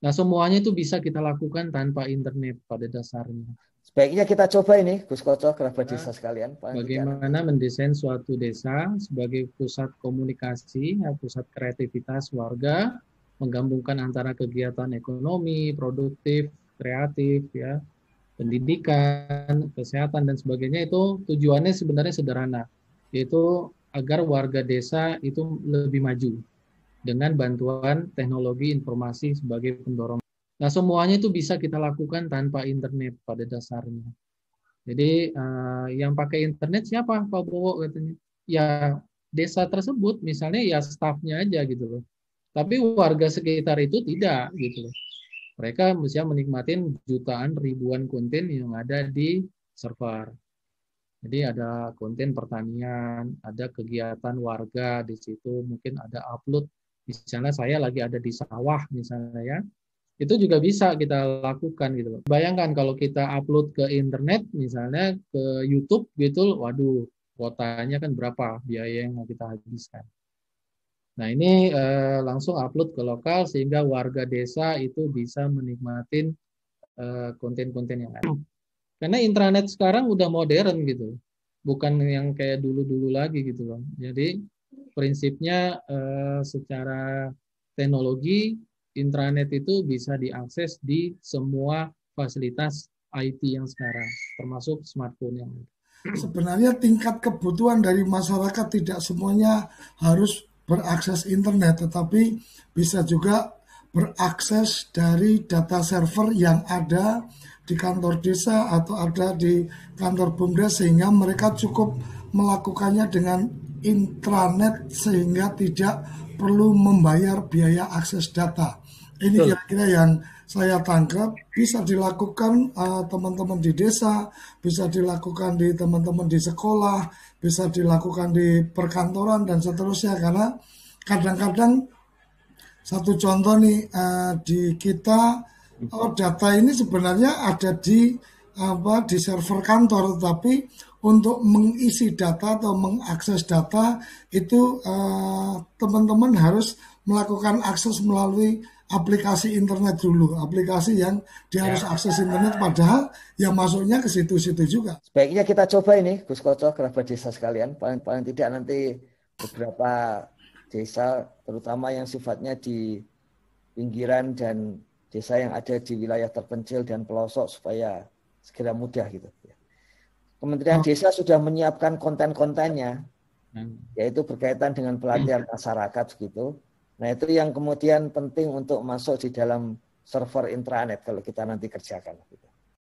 Nah, semuanya itu bisa kita lakukan tanpa internet pada dasarnya. Sebaiknya kita coba ini, Gus Koco, kerabat Ya, desa sekalian. Paling tidak nanti. bagaimana mendesain suatu desa sebagai pusat komunikasi, ya, pusat kreativitas warga, menggabungkan antara kegiatan ekonomi, produktif, kreatif, ya, pendidikan, kesehatan, dan sebagainya itu tujuannya sebenarnya sederhana, yaitu agar warga desa itu lebih maju dengan bantuan teknologi informasi sebagai pendorong. Nah, semuanya itu bisa kita lakukan tanpa internet pada dasarnya. Jadi yang pakai internet siapa, Pak Bowo katanya? Ya desa tersebut, misalnya ya stafnya aja gitu loh. Tapi warga sekitar itu tidak gitu loh. Mereka bisa menikmati jutaan ribuan konten yang ada di server. Jadi ada konten pertanian, ada kegiatan warga di situ, mungkin ada upload. Misalnya saya lagi ada di sawah misalnya ya, itu juga bisa kita lakukan gitu loh. Bayangkan kalau kita upload ke internet, misalnya ke YouTube gitu, waduh, kuotanya kan berapa biaya yang mau kita habiskan. Nah ini langsung upload ke lokal sehingga warga desa itu bisa menikmatin konten-konten yang ada. Karena intranet sekarang udah modern gitu, bukan yang kayak dulu-dulu lagi gitu loh. Jadi prinsipnya secara teknologi intranet itu bisa diakses di semua fasilitas IT yang sekarang, termasuk smartphone yang ada. Sebenarnya tingkat kebutuhan dari masyarakat tidak semuanya harus berakses internet, tetapi bisa juga berakses dari data server yang ada di kantor desa atau ada di kantor BUMDes, sehingga mereka cukup melakukannya dengan intranet sehingga tidak perlu membayar biaya akses data. Ini Betul. kira-kira yang saya tangkap bisa dilakukan teman-teman di desa, bisa dilakukan di teman-teman di sekolah, bisa dilakukan di perkantoran dan seterusnya. Karena kadang-kadang satu contoh nih, di kita, data ini sebenarnya ada di di server kantor, tapi untuk mengisi data atau mengakses data itu teman-teman harus melakukan akses melalui aplikasi internet dulu, aplikasi yang dia harus Ya. akses internet, padahal yang masuknya ke situ-situ juga. Sebaiknya kita coba ini, Gus Koco, kerabat desa sekalian. Paling tidak nanti beberapa desa, terutama yang sifatnya di pinggiran dan desa yang ada di wilayah terpencil dan pelosok supaya segera mudah gitu. Kementerian Oh, Desa sudah menyiapkan konten-kontennya, Nah, yaitu berkaitan dengan pelatihan masyarakat gitu. Nah itu yang kemudian penting untuk masuk di dalam server intranet kalau kita nanti kerjakan. Gitu.